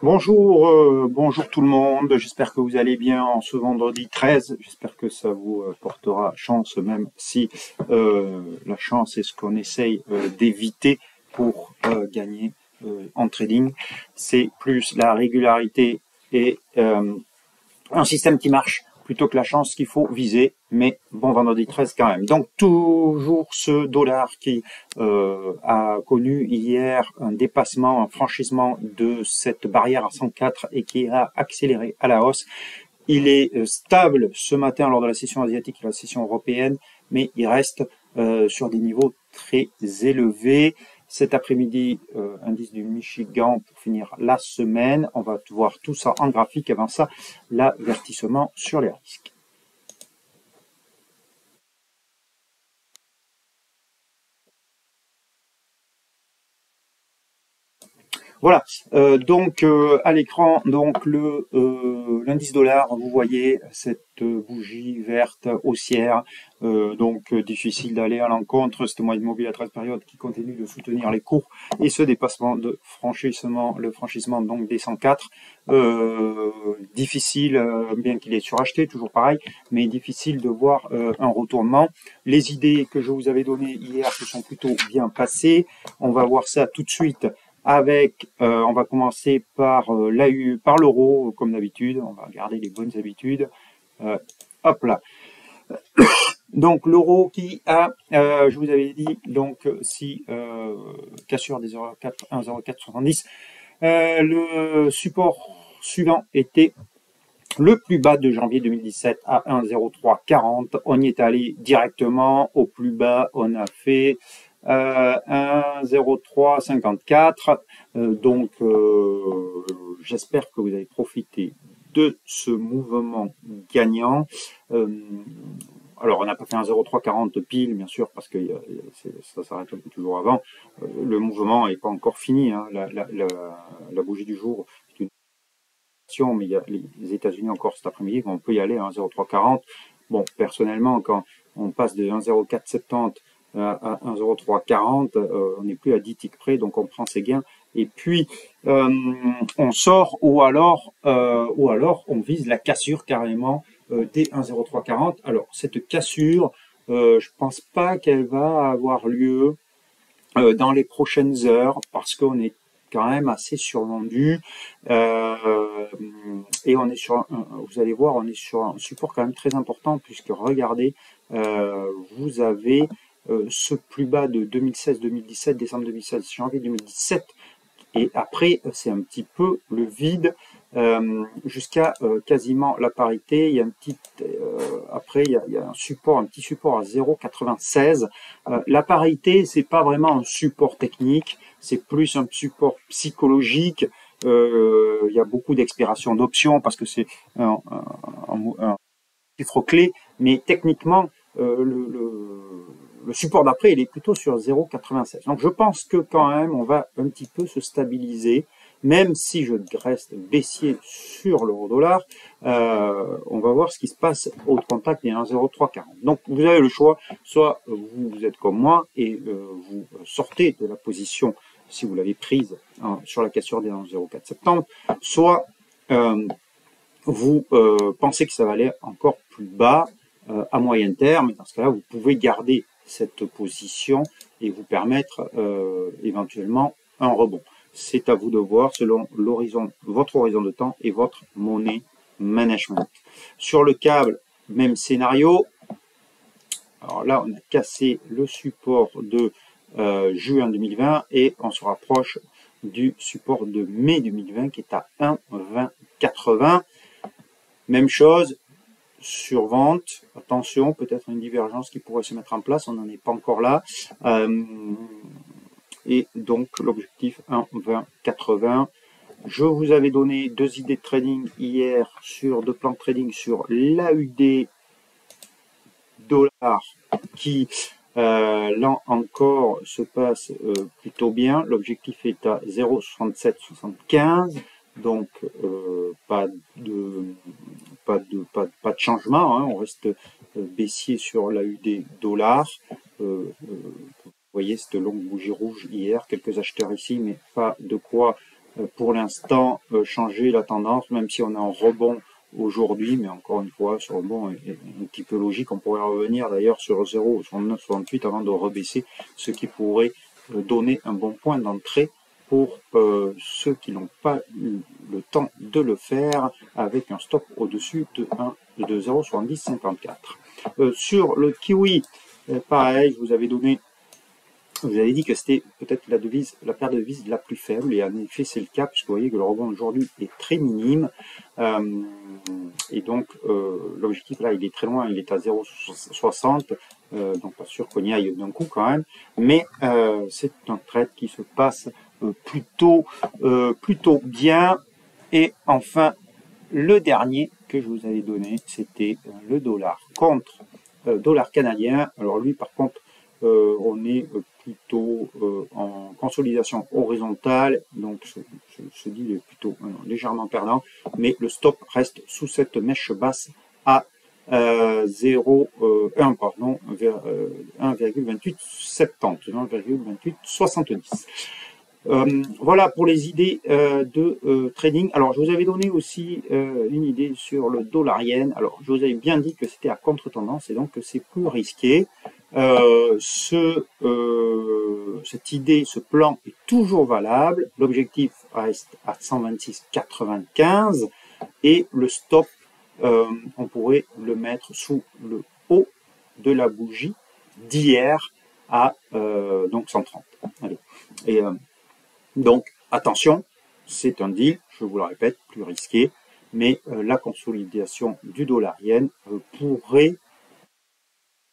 Bonjour, bonjour tout le monde. J'espère que vous allez bien en ce vendredi 13. J'espère que ça vous portera chance, même si la chance est ce qu'on essaye d'éviter pour gagner en trading. C'est plus la régularité et un système qui marche plutôt que la chance qu'il faut viser, mais bon vendredi 13 quand même. Donc toujours ce dollar qui a connu hier un dépassement, un franchissement de cette barrière à 104 et qui a accéléré à la hausse. Il est stable ce matin lors de la session asiatique et la session européenne, mais il reste sur des niveaux très élevés. Cet après-midi, indice du Michigan pour finir la semaine. On va voir tout ça en graphique. Avant ça, l'avertissement sur les risques. Voilà, donc à l'écran, donc l'indice dollar, vous voyez cette bougie verte haussière, donc difficile d'aller à l'encontre, cette moyenne mobile à 13 périodes qui continue de soutenir les cours et ce dépassement de franchissement, le franchissement donc des 104, difficile, bien qu'il est suracheté, toujours pareil, mais difficile de voir un retournement. Les idées que je vous avais données hier se sont plutôt bien passées, on va voir ça tout de suite avec, on va commencer par par l'euro, comme d'habitude. On va garder les bonnes habitudes. Hop là. Donc l'euro qui a, je vous avais dit, donc si cassure des 1,0470, le support suivant était le plus bas de janvier 2017 à 1,0340. On y est allé directement au plus bas. On a fait 1,0354. Donc, j'espère que vous avez profité de ce mouvement gagnant. Alors, on n'a pas fait un 0,340 pile, bien sûr, parce que ça s'arrête toujours avant. Le mouvement n'est pas encore fini. Hein. La bougie du jour, c'est une mais il y a les États-Unis encore cet après-midi, on peut y aller à 1,0340. Bon, personnellement, quand on passe de 1,0470 à 1,0340, on n'est plus à 10 ticks près, donc on prend ses gains. Et puis, on sort ou alors on vise la cassure carrément dès 1,0340. Alors, cette cassure, je pense pas qu'elle va avoir lieu dans les prochaines heures parce qu'on est quand même assez survendu et on est sur vous allez voir, on est sur un support quand même très important puisque regardez, vous avez ce plus bas de 2016-2017, décembre 2016, janvier 2017, et après c'est un petit peu le vide jusqu'à quasiment la parité. Il y a un petit après il y a un support, un petit support à 0,96. La parité, c'est pas vraiment un support technique, c'est plus un support psychologique. Il y a beaucoup d'expiration d'options parce que c'est un chiffre clé, mais techniquement le support d'après, il est plutôt sur 0,96. Donc je pense que quand même, on va un petit peu se stabiliser, même si je reste baissier sur l'euro-dollar. On va voir ce qui se passe au contact des 1,0340. Donc vous avez le choix, soit vous êtes comme moi et vous sortez de la position si vous l'avez prise sur la cassure des 1,0470, soit vous pensez que ça va aller encore plus bas à moyen terme. Dans ce cas-là, vous pouvez garder cette position et vous permettre éventuellement un rebond. C'est à vous de voir selon votre horizon de temps et votre money management. Sur le câble, même scénario. Alors là, on a cassé le support de juin 2020 et on se rapproche du support de mai 2020 qui est à 1,2080. Même chose, sur vente, attention, peut-être une divergence qui pourrait se mettre en place, on n'en est pas encore là. Et donc l'objectif 1,2080. Je vous avais donné deux idées de trading hier sur deux plans de trading sur l'AUD dollar qui là encore se passe plutôt bien. L'objectif est à 0,6775. Donc pas de changement, hein. On reste baissier sur l'AUD dollar. Vous voyez cette longue bougie rouge hier, quelques acheteurs ici, mais pas de quoi pour l'instant changer la tendance, même si on est en rebond aujourd'hui, mais encore une fois, ce rebond est un petit peu logique. On pourrait revenir d'ailleurs sur 0,6968 avant de rebaisser, ce qui pourrait donner un bon point d'entrée pour ceux qui n'ont pas eu le temps de le faire, avec un stop au-dessus de 0,7054. Sur le kiwi, pareil, je vous avais dit que c'était peut-être la paire de devises la plus faible, et en effet c'est le cas, puisque vous voyez que le rebond aujourd'hui est très minime, et donc l'objectif là il est très loin, il est à 0,60, donc pas sûr qu'on y aille d'un coup quand même, mais c'est un trade qui se passe plutôt bien. Et enfin, le dernier que je vous avais donné, c'était le dollar contre dollar canadien. Alors lui par contre, on est plutôt en consolidation horizontale, donc ce deal est plutôt légèrement perdant, mais le stop reste sous cette mèche basse à 0,1, pardon, vers 1,2870, 1,2870. Voilà pour les idées de trading. Alors, je vous avais donné aussi une idée sur le dollar yen. Alors, je vous avais bien dit que c'était à contre-tendance et donc que c'est plus risqué. Cette idée, ce plan est toujours valable. L'objectif reste à 126,95 et le stop, on pourrait le mettre sous le haut de la bougie d'hier à donc 130. Allez. Et donc, attention, c'est un deal, je vous le répète, plus risqué, mais la consolidation du dollar yen pourrait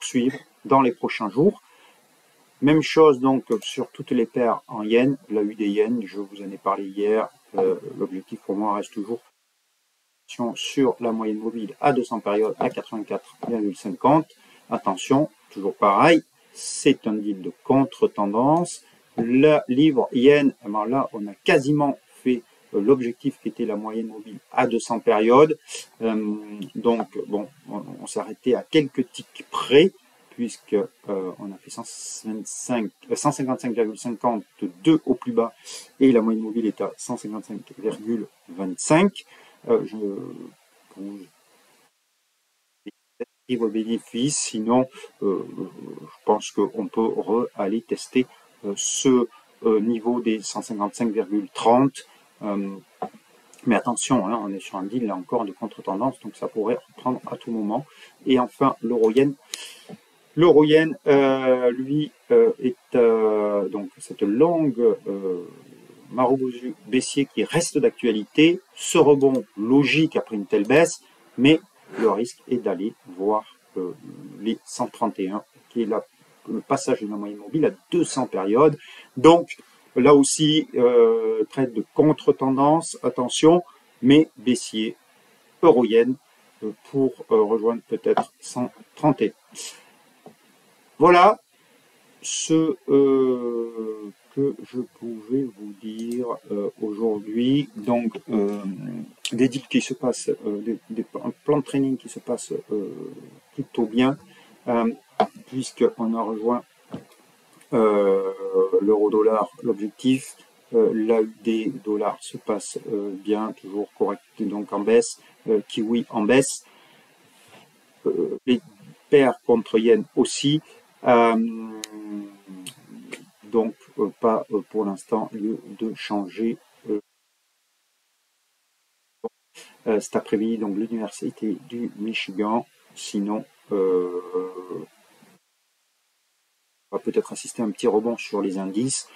suivre dans les prochains jours. Même chose donc sur toutes les paires en yens, la UD yen, je vous en ai parlé hier, l'objectif pour moi reste toujours sur la moyenne mobile à 200 périodes à 84,50. Attention, toujours pareil, c'est un deal de contre-tendance. La livre yen, alors là, on a quasiment fait l'objectif qui était la moyenne mobile à 200 périodes. Donc, bon, on s'est arrêté à quelques ticks près, puisque on a fait 155,52 au plus bas, et la moyenne mobile est à 155,25. Au bénéfice, sinon je pense qu'on peut aller tester ce niveau des 155,30, mais attention, hein, on est sur un deal là encore de contre-tendance, donc ça pourrait reprendre à tout moment. Et enfin l'euro-yen, lui est donc cette longue maraboutou baissier qui reste d'actualité, ce rebond logique après une telle baisse, mais le risque est d'aller voir les 131, qui est le passage de la moyenne mobile à 200 périodes. Donc, là aussi, trade de contre-tendance, attention, mais baissier, euro-yen, pour rejoindre peut-être 131. Voilà ce que je pouvais vous dire aujourd'hui. Donc, des deals qui se passent, un plan de training qui se passe plutôt bien, puisqu'on a rejoint l'euro-dollar, l'objectif. L'AUD dollar se passe bien, toujours correct, donc en baisse, kiwi en baisse, les paires contre yen aussi. Donc, pas pour l'instant lieu de changer. Cet après-midi, donc l'université du Michigan. Sinon, on va peut-être assister à un petit rebond sur les indices.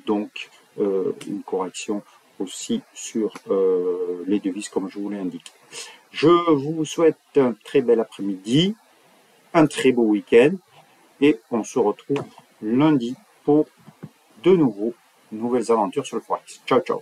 Donc, une correction aussi sur les devises, comme je vous l'ai indiqué. Je vous souhaite un très bel après-midi, un très beau week-end, et on se retrouve lundi pour de nouvelles aventures sur le Forex. Ciao, ciao.